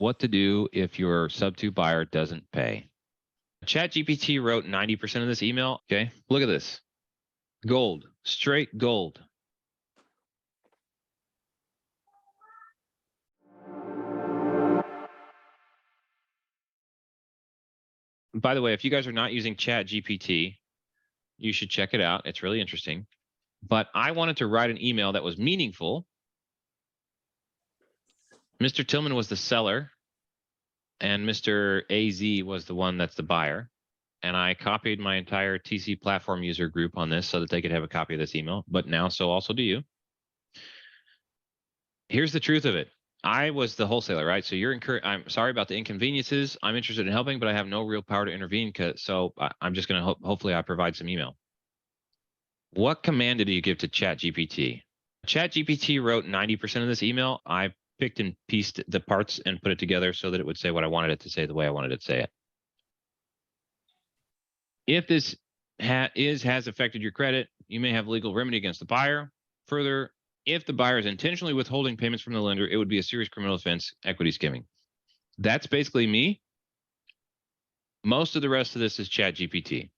What to do if your Subto buyer doesn't pay. ChatGPT wrote 90% of this email. Okay, look at this. Gold, straight gold. By the way, if you guys are not using ChatGPT, you should check it out. It's really interesting. But I wanted to write an email that was meaningful. Mr. Tillman was the seller, and Mr. AZ was the one that's the buyer. And I copied my entire TC platform user group on this so that they could have a copy of this email. But now, so also do you. Here's the truth of it. I was the wholesaler, right? So I'm sorry about the inconveniences. I'm interested in helping, but I have no real power to intervene. So I'm just going to hopefully I provide some email. What command did you give to ChatGPT? ChatGPT wrote 90% of this email. I picked and pieced the parts and put it together so that it would say what I wanted it to say the way I wanted it to say it. If this has affected your credit, you may have legal remedy against the buyer. Further, if the buyer is intentionally withholding payments from the lender, it would be a serious criminal offense, equity skimming. That's basically me. Most of the rest of this is ChatGPT.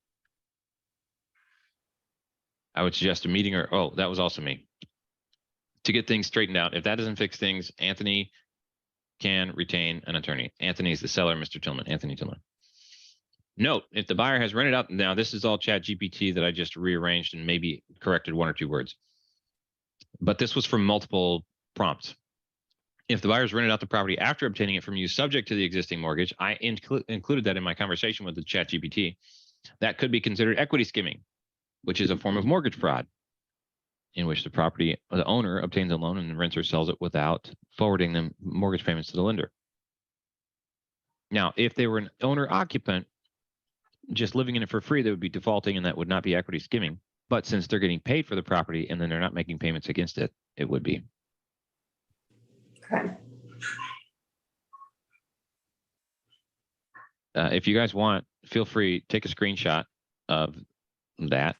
I would suggest a meeting that was also me. To get things straightened out. If that doesn't fix things, Anthony can retain an attorney. Anthony's the seller, Mr. Tillman, Anthony Tillman. Note, if the buyer has rented out, now this is all ChatGPT that I just rearranged and maybe corrected one or two words. But this was from multiple prompts. If the buyer's rented out the property after obtaining it from you subject to the existing mortgage, I included that in my conversation with the ChatGPT. That could be considered equity skimming, which is a form of mortgage fraud in which the owner obtains a loan and rents or sells it without forwarding the mortgage payments to the lender. Now, if they were an owner-occupant just living in it for free, they would be defaulting, and that would not be equity skimming. But since they're getting paid for the property and then they're not making payments against it, it would be. Okay. If you guys want, feel free, take a screenshot of that.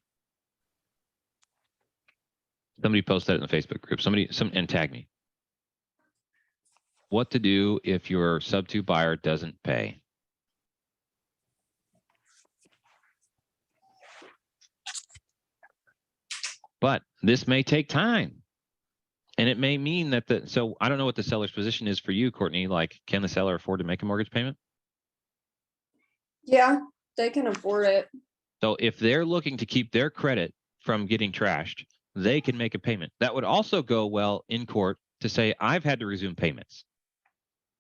Somebody post that in the Facebook group. And tag me. What to do if your Subto buyer doesn't pay. But this may take time. And it may mean that so I don't know what the seller's position is for you, Courtney. Like, can the seller afford to make a mortgage payment? Yeah, they can afford it. So if they're looking to keep their credit from getting trashed, they can make a payment. That would also go well in court to say, I've had to resume payments.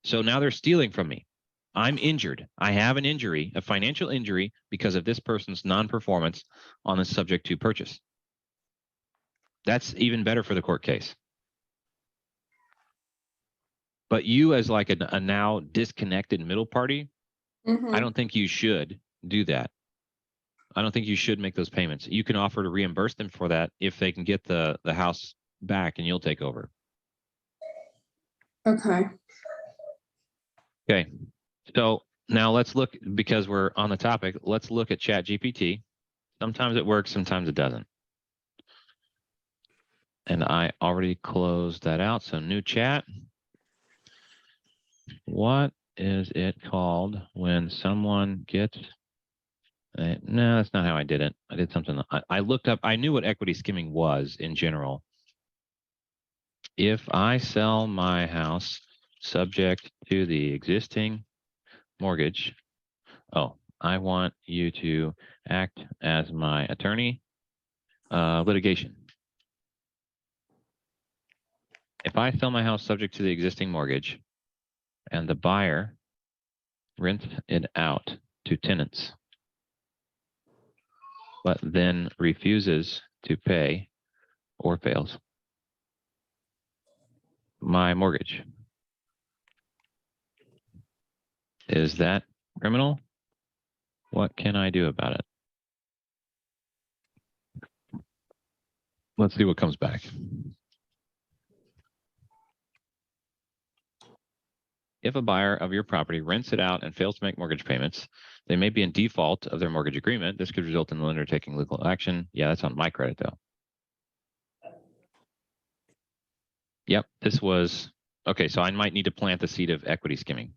So now they're stealing from me. I'm injured. I have an injury, a financial injury, because of this person's non-performance on the subject to purchase. That's even better for the court case. But you as like a now disconnected middle party, I don't think you should do that. I don't think you should make those payments. You can offer to reimburse them for that if they can get the house back and you'll take over. Okay. Okay. So now let's look, because we're on the topic, let's look at ChatGPT. Sometimes it works, sometimes it doesn't. And I already closed that out. So new chat. What is it called when someone gets... no, that's not how I did it. I did something. I looked up, I knew what equity skimming was in general. If I sell my house subject to the existing mortgage, I want you to act as my attorney. Litigation. If I sell my house subject to the existing mortgage and the buyer rents it out to tenants, but then refuses to pay or fails my mortgage, is that criminal? What can I do about it? Let's see what comes back. If a buyer of your property rents it out and fails to make mortgage payments, they may be in default of their mortgage agreement. This could result in the lender taking legal action. Yeah, that's on my credit though. Yep, this was Okay, so I might need to plant the seed of equity skimming.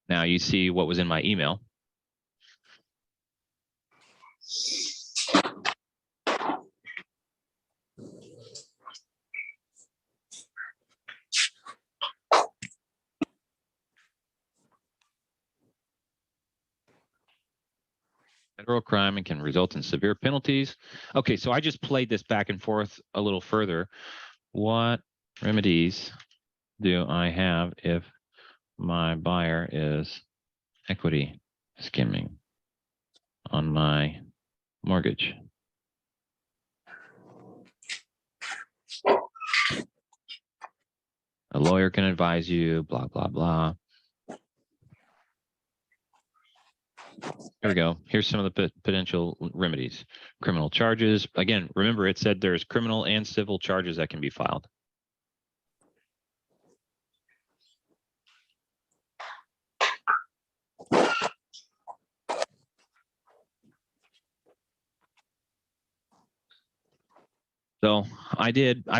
Now you see what was in my email. Federal crime and can result in severe penalties. Okay, so I just played this back and forth a little further. What remedies do I have if my buyer is equity skimming on my mortgage? A lawyer can advise you, blah, blah, blah. Here we go. Here's some of the potential remedies. Criminal charges. Again, remember it said there's criminal and civil charges that can be filed. So I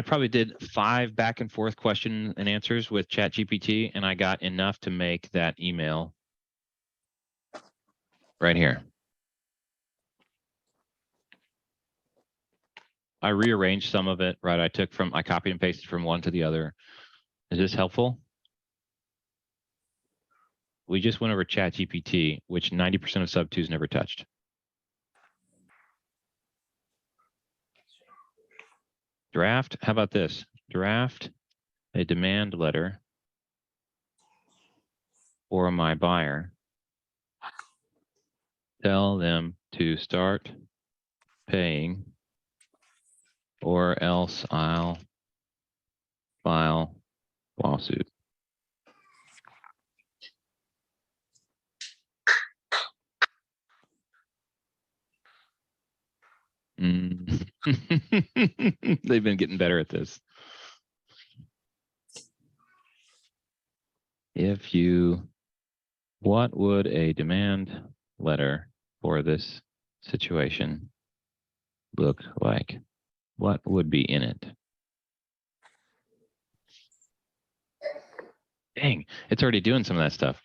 probably did 5 back and forth question and answers with ChatGPT, and I got enough to make that email right here. I rearranged some of it, right? I copied and pasted from one to the other. Is this helpful? We just went over ChatGPT, which 90% of sub-2s never touched. Draft, how about this? Draft a demand letter for my buyer. Tell them to start paying or else I'll file lawsuit. They've been getting better at this. What would a demand letter for this situation look like? What would be in it? Dang, it's already doing some of that stuff.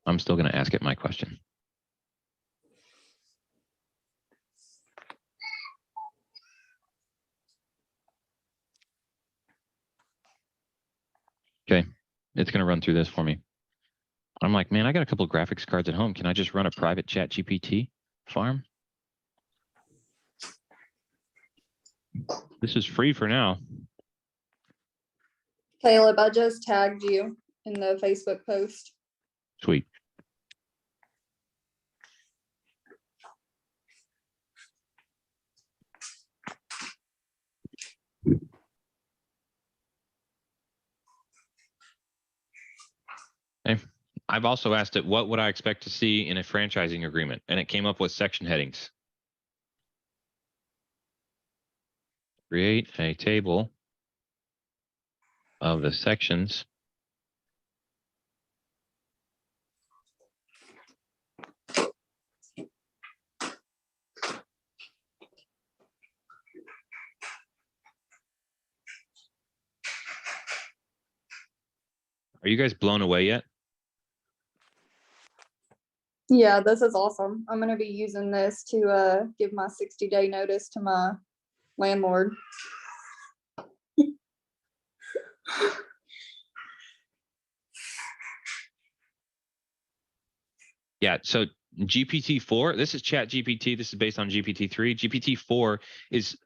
I'm still going to ask it my question. Okay, it's going to run through this for me. I'm like, man, I got a couple of graphics cards at home. Can I just run a private ChatGPT farm? This is free for now. Caleb, I just tagged you in the Facebook post. Sweet. Okay. I've also asked it, what would I expect to see in a franchising agreement? And it came up with section headings. Create a table of the sections Are you guys blown away yet? Yeah, this is awesome. I'm going to be using this to give my 60-day notice to my landlord. Yeah, so GPT-4, this is ChatGPT. This is based on GPT-3. GPT-4 is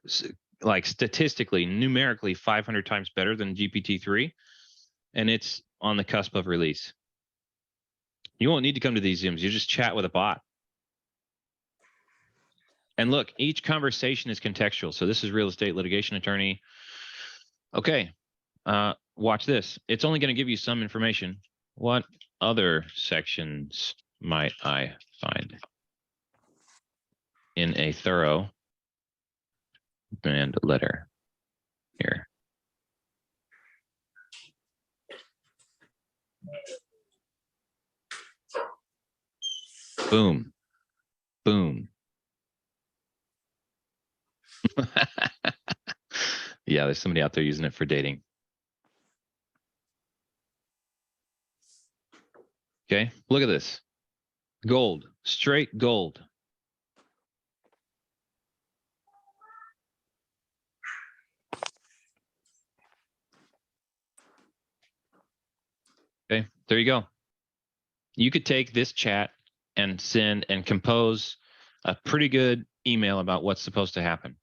like statistically, numerically 500 times better than GPT-3, and it's on the cusp of release. You won't need to come to these Zooms. You just chat with a bot. And look, each conversation is contextual. So this is real estate litigation attorney. Okay, watch this. It's only going to give you some information. What other sections might I find in a thorough demand letter here? Boom. Boom. Yeah, there's somebody out there using it for dating. Okay, look at this. Gold, straight gold. Okay, there you go. You could take this chat and send and compose a pretty good email about what's supposed to happen.